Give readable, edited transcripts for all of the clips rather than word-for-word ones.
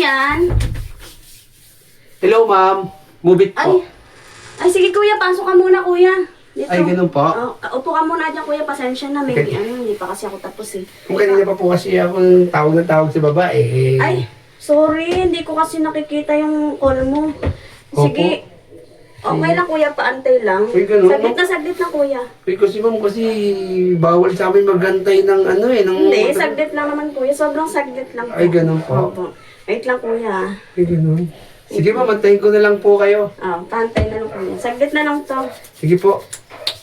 yan? Hello, ma'am. Move it po. Ay, sige kuya, pasok ka muna kuya. Dito. Ay, ganun po? Upo ka muna dyan kuya, pasensya na. May hindi pa kasi ako tapos eh. Kung kanina pa po kasi ako tawag na tawag sa babae, eh. Ay, sorry, hindi ko kasi nakikita yung call mo. Sige. Okay lang kuya, paantay lang. Ay, ganun? Saglit na kuya. Eh, kasi ma'am, kasi bawal sa amin maghantay ng ano eh. Ng, Hindi, saglit lang naman kuya. Sobrang saglit lang po. Ay, ganun po. Opo. Wait lang kuya. Ay, ganun. Sige ma'am, antayin ko na lang po kayo. Paantay na lang kuya. Saglit na lang to. Sige po.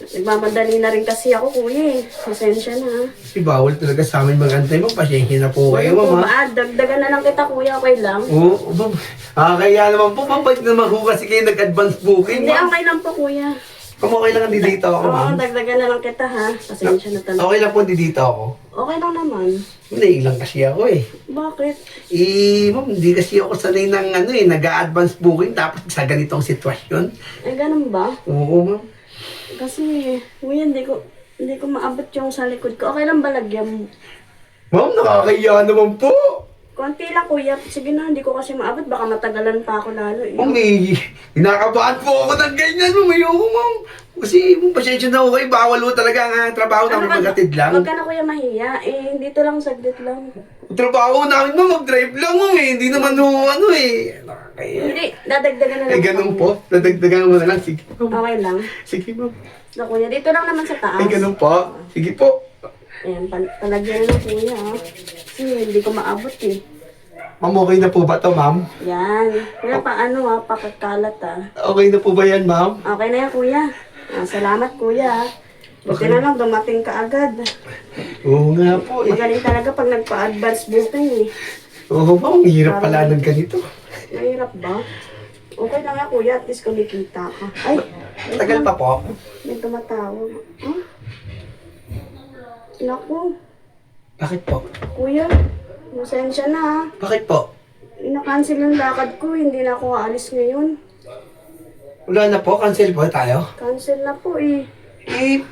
Nagmamadali na rin kasi ako kuya eh. Pasensya na. Kasi bawal talaga sa amin maghantay. Ma'am, pasyensya na po kayo, ma'am. Ha? Dagdagan na lang kita kuya, okay lang? Oo, ma'am. Kaya naman po, ma'am, ba't naman ko kasi kayo nag-advance booking, Hindi, ma'am? okay lang po kuya. Kung okay lang, dito ako, ma'am. Oo, dagdagan na lang kita ha. Pasensya na talaga. Okay lang po, dito ako. Okay lang naman. Nailang kasi ako eh. Bakit? Ma'am, hindi kasi ako sanay ng nag-a-advance booking tapos sa ganitong sitwasyon. Eh, ganun ba? Oo, ma'am. Kasi, kuya, hindi ko maabot yung sa likod ko. Okay lang ba lagyan mo? Ma'am, nakakahiya naman po. Konti lang kuya. Sige na, hindi ko kasi maabot. Baka matagalan pa ako lalo eh. Ma'am, hinakabahan po ako ng ganyan, ma'am. Ayoko, ma'am. Kasi, ma'am, pasensya na ako kayo. Bawal mo talaga ang trabaho namin maghatid lang. Huwag ka na kuya mahiya. Dito lang, saglit lang. Trabaho namin, ma'am, mag-drive lang, ma'am eh. Hindi naman nakakahiya. Hindi, dadagdagan na lang. Ay, ganun po. Dadagdagan mo na lang. Sige, ma'am. Okay lang. Sige, ma'am. So, kuya, dito lang naman sa taas. Ay, ganun po. Sige po. Ayan, palagyan na kuya ha. Kasi hindi ko maabot eh. Ma'am, okay na po ba to, ma'am? Yan. Kuya, paano ha? Pakakalat ha. Okay na po ba yan, ma'am? Okay na yan kuya. Salamat kuya. Buti na lang dumating ka agad. Oo nga po eh. Magaling talaga pag nagpa-advance booking eh. Oo, ma'am. Ang hirap pala ng ganito. Mahirap ba? Okay lang nga kuya, at least kumikita ka. Ay, Tagal pa po. may tumatawag. Huh? Naku, Bakit po? kuya, masensya na ha. Bakit po? Ina-cancel yung lakad ko, hindi na ako aalis ngayon. Wala na po. Cancel po tayo. Cancel na po eh.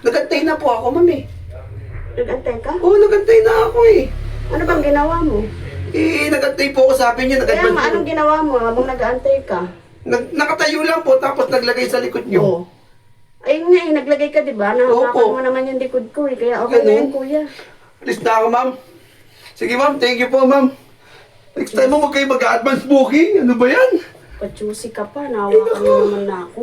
Nagantay na po ako, ma'am eh. Nag-antay ka? Oo, nagantay na ako eh. Ano bang ginawa mo? Nagantay po ako, sabi niya. Kaya nga, anong ginawa mo habang nag-aantay ka? Nakatayo lang po, tapos naglagay sa likod niyo. Ayun nga eh, naglagay ka diba? Nahawakan Opo. mo naman yung likod ko eh. Kaya okay na yun, kuya. Alis na ako, ma'am. Sige, ma'am. Thank you po, ma'am. Next time mo, huwag kayo mag-advance booking. Ano ba yan? Pa-juicy ka pa, nahawakan mo naman na ako.